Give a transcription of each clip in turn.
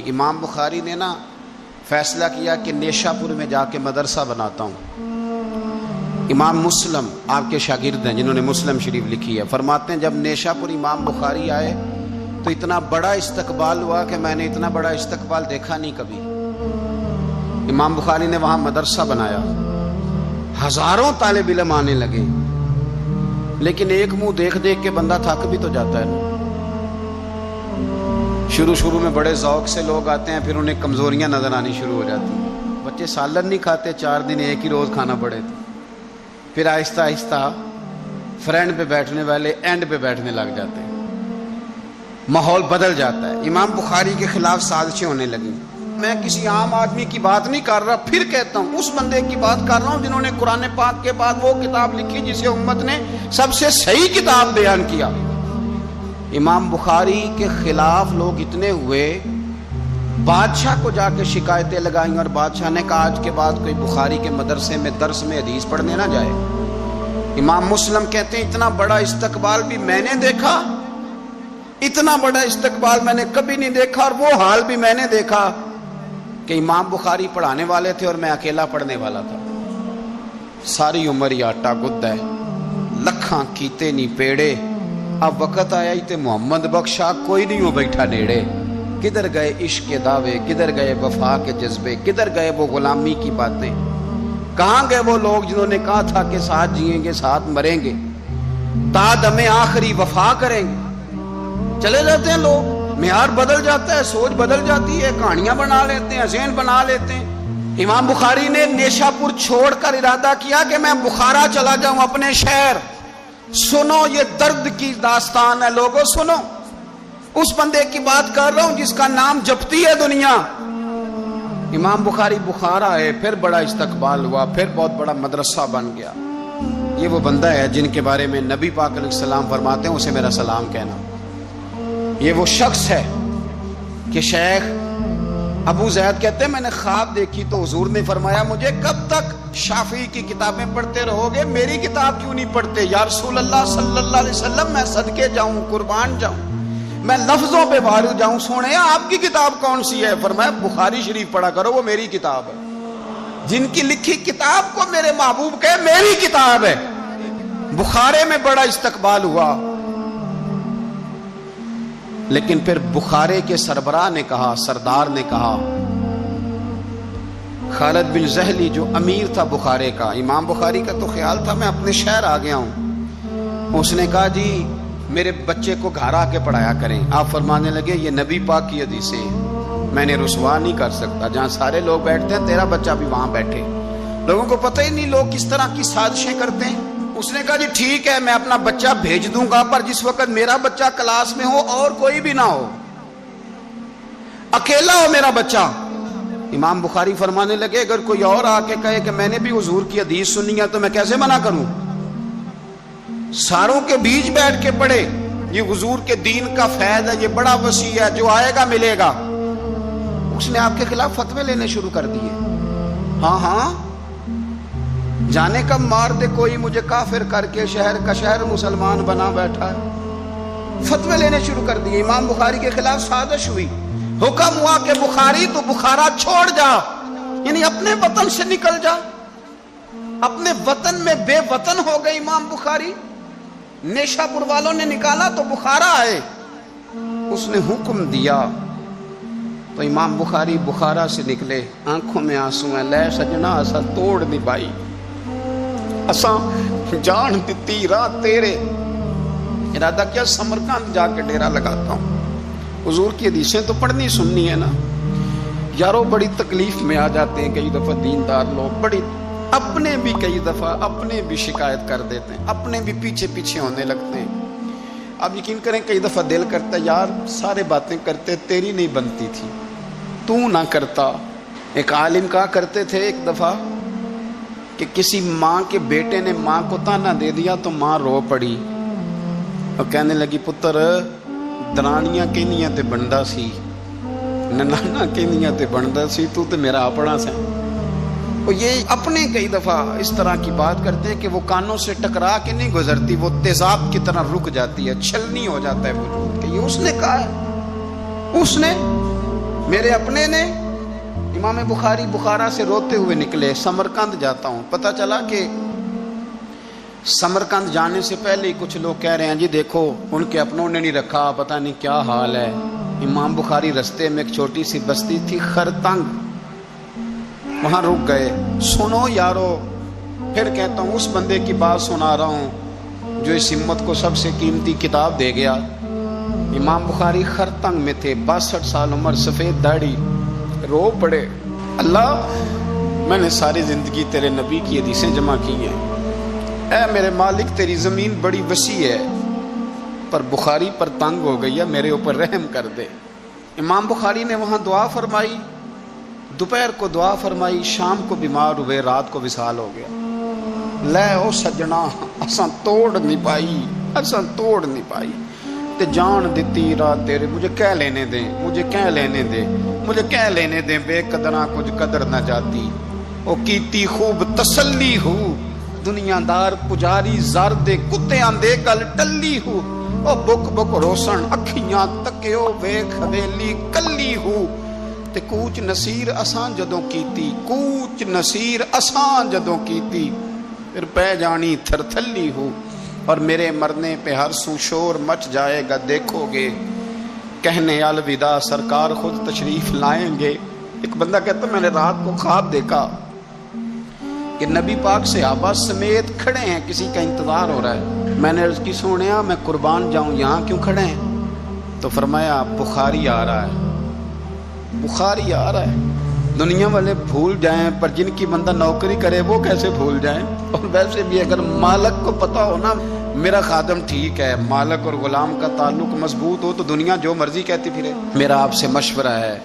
امام بخاری نے نا فیصلہ کیا کہ نیشا پور میں جا کے مدرسہ بناتا ہوں۔ امام مسلم آپ کے شاگرد ہیں جنہوں نے مسلم شریف لکھی ہے، فرماتے ہیں جب نیشا پور امام بخاری آئے تو اتنا بڑا استقبال ہوا کہ میں نے اتنا بڑا استقبال دیکھا نہیں کبھی۔ امام بخاری نے وہاں مدرسہ بنایا، ہزاروں طالب علم آنے لگے، لیکن ایک منہ دیکھ دیکھ کے بندہ تھک بھی تو جاتا ہے نا۔ شروع میں بڑے ذوق سے لوگ آتے ہیں، پھر انہیں کمزوریاں نظر آنی شروع ہو جاتی ہیں۔ بچے سالن نہیں کھاتے، 4 دن ایک ہی روز کھانا پڑے تھے، پھر آہستہ آہستہ فرینڈ پہ بیٹھنے والے اینڈ پہ بیٹھنے لگ جاتے ہیں، ماحول بدل جاتا ہے۔ امام بخاری کے خلاف سازشیں ہونے لگیں۔ میں کسی عام آدمی کی بات نہیں کر رہا، پھر کہتا ہوں اس بندے کی بات کر رہا ہوں جنہوں نے قرآن پاک کے بعد وہ کتاب لکھی جسے امت نے سب سے صحیح کتاب بیان کیا۔ امام بخاری کے خلاف لوگ اتنے ہوئے، بادشاہ کو جا کے شکایتیں لگائیں، اور بادشاہ نے کہا آج کے بعد کوئی بخاری کے مدرسے میں درس میں حدیث پڑھنے نہ جائے۔ امام مسلم کہتے ہیں اتنا بڑا استقبال بھی میں نے دیکھا، اتنا بڑا استقبال میں نے کبھی نہیں دیکھا، اور وہ حال بھی میں نے دیکھا کہ امام بخاری پڑھانے والے تھے اور میں اکیلا پڑھنے والا تھا۔ ساری عمر ہی آٹا گد ہے، لکھاں کیتے نہیں پیڑے، اب وقت آیا ہی تے محمد بخشا کوئی نہیں ہو بیٹھا نیڑے۔ کدھر گئے عشق کے دعوے، کدھر گئے وفا کے جذبے، کدھر گئے وہ غلامی کی باتیں، کہاں گئے وہ لوگ جنہوں نے کہا تھا کہ ساتھ جئیں گے ساتھ مریں گے، تا دم آخری وفا کریں گے۔ چلے جاتے ہیں لوگ، معیار بدل جاتا ہے، سوچ بدل جاتی ہے، کہانیاں بنا لیتے ہیں، ذہن بنا لیتے ہیں۔ امام بخاری نے نیشا پور چھوڑ کر ارادہ کیا کہ میں بخارا چلا جاؤں، اپنے شہر۔ سنو یہ درد کی داستان ہے لوگوں، سنو، اس بندے کی بات کر رہا ہوں جس کا نام جپتی ہے دنیا۔ امام بخاری بخارا ہے، پھر بڑا استقبال ہوا، پھر بہت بڑا مدرسہ بن گیا۔ یہ وہ بندہ ہے جن کے بارے میں نبی پاک علیہ السلام فرماتے ہیں اسے میرا سلام کہنا۔ یہ وہ شخص ہے کہ شیخ ابو زید کہتے ہیں میں نے خواب دیکھی تو حضور نے فرمایا مجھے کب تک شافعی کی کتابیں پڑھتے رہو گے، میری کتاب کیوں نہیں پڑھتے؟ یا رسول اللہ صلی اللہ علیہ وسلم میں صدقے جاؤں، قربان جاؤں، میں لفظوں پہ بھارو جاؤں، سونے آپ کی کتاب کون سی ہے؟ فرمایا بخاری شریف پڑھا کرو، وہ میری کتاب ہے۔ جن کی لکھی کتاب کو میرے محبوب کہے میری کتاب ہے۔ بخارے میں بڑا استقبال ہوا، لیکن پھر بخارے کے سربراہ نے کہا، سردار نے کہا، خالد بن زہلی جو امیر تھا بخارے کا، امام بخاری کا تو خیال تھا میں اپنے شہر آ گیا ہوں، اس نے کہا جی میرے بچے کو گھر آ کے پڑھایا کریں۔ آپ فرمانے لگے یہ نبی پاک کی حدیثیں میں نے رسوا نہیں کر سکتا، جہاں سارے لوگ بیٹھتے ہیں تیرا بچہ بھی وہاں بیٹھے۔ لوگوں کو پتہ ہی نہیں لوگ کس طرح کی سازشیں کرتے ہیں۔ اس نے کہا جی ٹھیک ہے میں اپنا بچہ بھیج دوں گا، پر جس وقت میرا بچہ کلاس میں ہو اور کوئی بھی نہ ہو، اکیلا ہو میرا بچہ۔ امام بخاری فرمانے لگے اگر کوئی اور آ کے کہے کہ میں نے بھی حضور کی حدیث سنی ہے تو میں کیسے منع کروں؟ ساروں کے بیچ بیٹھ کے پڑھے، یہ حضور کے دین کا فیض ہے، یہ بڑا وسیع ہے، جو آئے گا ملے گا۔ اس نے آپ کے خلاف فتوے لینے شروع کر دیے۔ ہاں جانے کب مار دے کوئی مجھے کافر کر کے، شہر کا شہر مسلمان بنا بیٹھا ہے۔ فتوے لینے شروع کر دیے، امام بخاری کے خلاف سازش ہوئی، حکم ہوا کہ بخاری تو بخارا چھوڑ جا، یعنی اپنے وطن سے نکل جا۔ اپنے وطن میں بے وطن ہو گئے امام بخاری، نیشا پور والوں نے نکالا تو بخارا آئے۔ اس نے حکم دیا تو امام بخاری بخارا سے نکلے، آنکھوں میں آنسو ہیں، لے سجنا اسا توڑ نہیں پائی، اساں جان دیتی رات تیرے۔ ارادہ کیا سمرقند جا کے ڈیرا لگاتا ہوں، حضور کی حدیثیں تو پڑھنی سننی ہے نا۔ یارو بڑی تکلیف میں آ جاتے ہیں کئی دفعہ دیندار لوگ، بڑی اپنے بھی کئی دفعہ اپنے بھی شکایت کر دیتے ہیں، اپنے بھی پیچھے پیچھے ہونے لگتے ہیں۔ اب یقین کریں کئی دفعہ دل کرتا ہے یار سارے باتیں کرتے تیری نہیں بنتی تھی، تو نہ کرتا۔ ایک عالم کہا کرتے تھے ایک دفعہ کہ کسی ماں کے بیٹے نے ماں کو تانا دے دیا تو ماں رو پڑی اور کہنے لگی پتر درانیاں کہنیاں تے بندا سی، ننانا کہنیاں تے بندا سی، تو تے میرا اپنا سا۔ وہ یہ اپنے کئی دفعہ اس طرح کی بات کرتے ہیں کہ وہ کانوں سے ٹکرا کے نہیں گزرتی، وہ تیزاب کی طرح رک جاتی ہے، چھلنی ہو جاتا ہے وجود کہ یہ اس نے کہا ہے، اس نے میرے اپنے نے امام بخاری بخارا سے روتے ہوئے نکلے، سمرقند جاتا ہوں، پتہ چلا کہ سمرقند جانے سے پہلے ہی کچھ لوگ کہہ رہے ہیں جی دیکھو ان کے اپنوں نے نہیں رکھا، پتہ نہیں کیا حال ہے۔ امام بخاری رستے میں ایک چھوٹی سی بستی تھی خرتنگ، وہاں رک گئے۔ سنو یارو، پھر کہتا ہوں اس بندے کی بات سنا رہا ہوں جو اس امت کو سب سے قیمتی کتاب دے گیا۔ امام بخاری خرتنگ میں تھے، 62 سال عمر، سفید داڑھی، رو پڑے، اللہ میں نے ساری زندگی تیرے نبی کی حدیثیں جمع کی ہیں، اے میرے مالک تیری زمین بڑی وسیع ہے پر بخاری پر تنگ ہو گئی ہے، میرے اوپر رحم کر دے۔ امام بخاری نے وہاں دعا فرمائی، دوپہر کو دعا فرمائی، شام کو بیمار ہوئے، رات کو وصال ہو گیا۔ لے او سجنا اساں توڑ نہیں پائی، اساں توڑ نہیں پائی تے جان دیتی رات تیرے، مجھے کہہ لینے دیں، مجھے کہہ لینے دیں، مجھے کہہ لینے دیں، بے قدراں کچھ قدر نہ جاتی، او کیتی خوب تسلی ہو، دنیا دار پجاری زار دے کتے آندے گل ٹلی ہو، او بک بک روشن اکھیاں تکیو ویکھ حویلی کلی ہو، تے کوچ نصیر اساں جدوں کیتی، کوچ نصیر اساں جدوں کیتی، پھر پہ جانی تھر تھلی ہو، اور میرے مرنے پہ ہر سو شور مچ جائے گا، دیکھو گے کہنے الوداع سرکار خود تشریف لائیں گے۔ ایک بندہ کہتا میں نے رات کو خواب دیکھا کہ نبی پاک صحابہ سمیت کھڑے ہیں، کسی کا انتظار ہو رہا ہے۔ میں نے عرض کی سونیا میں قربان جاؤں، یہاں کیوں کھڑے ہیں؟ تو فرمایا بخاری آ رہا ہے، بخاری آ رہا ہے۔ دنیا والے بھول جائیں پر جن کی بندہ نوکری کرے وہ کیسے بھول جائیں؟ اور ویسے بھی اگر مالک کو پتا ہو نا میرا خادم ٹھیک ہے، مالک اور غلام کا تعلق مضبوط ہو تو دنیا جو مرضی کہتی پھرے۔ میرا آپ سے مشورہ ہے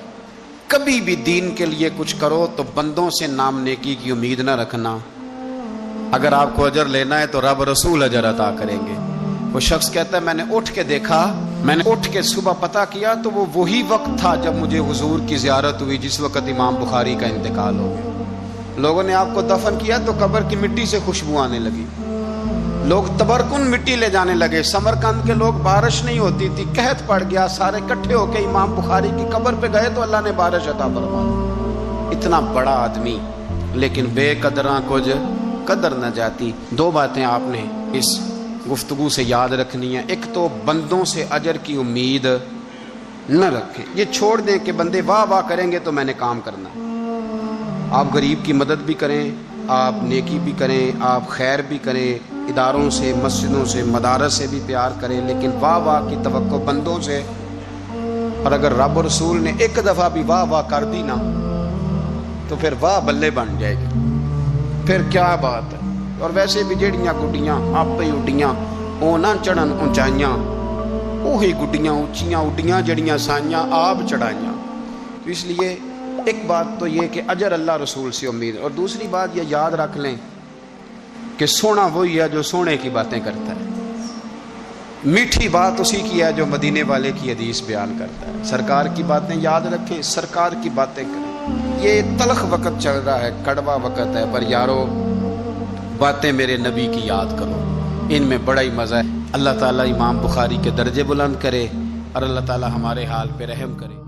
کبھی بھی دین کے لیے کچھ کرو تو بندوں سے نام نیکی کی امید نہ رکھنا، اگر آپ کو اجر لینا ہے تو رب رسول اجر عطا کریں گے۔ وہ شخص کہتا ہے میں نے اٹھ کے دیکھا، میں نے اٹھ کے صبح پتہ کیا تو وہ وہی وقت تھا جب مجھے حضور کی زیارت ہوئی جس وقت امام بخاری کا انتقال ہو گیا۔ لوگوں نے آپ کو دفن کیا تو قبر کی مٹی سے خوشبو آنے لگی، لوگ تبرکن مٹی لے جانے لگے۔ سمرقند کے لوگ بارش نہیں ہوتی تھی، قحط پڑ گیا، سارے کٹھے ہو کے امام بخاری کی قبر پہ گئے تو اللہ نے بارش عطا فرمائی۔ اتنا بڑا آدمی لیکن بے قدراں کچھ قدر نہ جاتی۔ دو باتیں آپ نے اس گفتگو سے یاد رکھنی ہے، ایک تو بندوں سے اجر کی امید نہ رکھیں، یہ چھوڑ دیں کہ بندے واہ واہ کریں گے تو میں نے کام کرنا۔ آپ غریب کی مدد بھی کریں، آپ نیکی بھی کریں، آپ خیر بھی کریں، اداروں سے، مسجدوں سے، مدارس سے بھی پیار کریں، لیکن واہ واہ کی توقع بندوں سے، اور اگر رب رسول نے ایک دفعہ بھی واہ واہ کر دی نا تو پھر واہ بلے بن جائے گی، پھر کیا بات ہے۔ اور ویسے بھی جڑیاں گڈیاں آپ ہی اڈیاں او نہ چڑھن اونچائیاں، وہی گڈیاں اونچیاں اڈیاں جڑیاں سائیاں آپ چڑھائیاں۔ تو اس لیے ایک بات تو یہ کہ اجر اللہ رسول سے امید، اور دوسری بات یہ یاد رکھ لیں کہ سونا وہی ہے جو سونے کی باتیں کرتا ہے، میٹھی بات اسی کی ہے جو مدینے والے کی حدیث بیان کرتا ہے۔ سرکار کی باتیں یاد رکھیں، سرکار کی باتیں کریں۔ یہ تلخ وقت چل رہا ہے، کڑوا وقت ہے، پر یارو باتیں میرے نبی کی یاد کرو، ان میں بڑا ہی مزہ ہے۔ اللہ تعالیٰ امام بخاری کے درجے بلند کرے اور اللہ تعالیٰ ہمارے حال پہ رحم کرے۔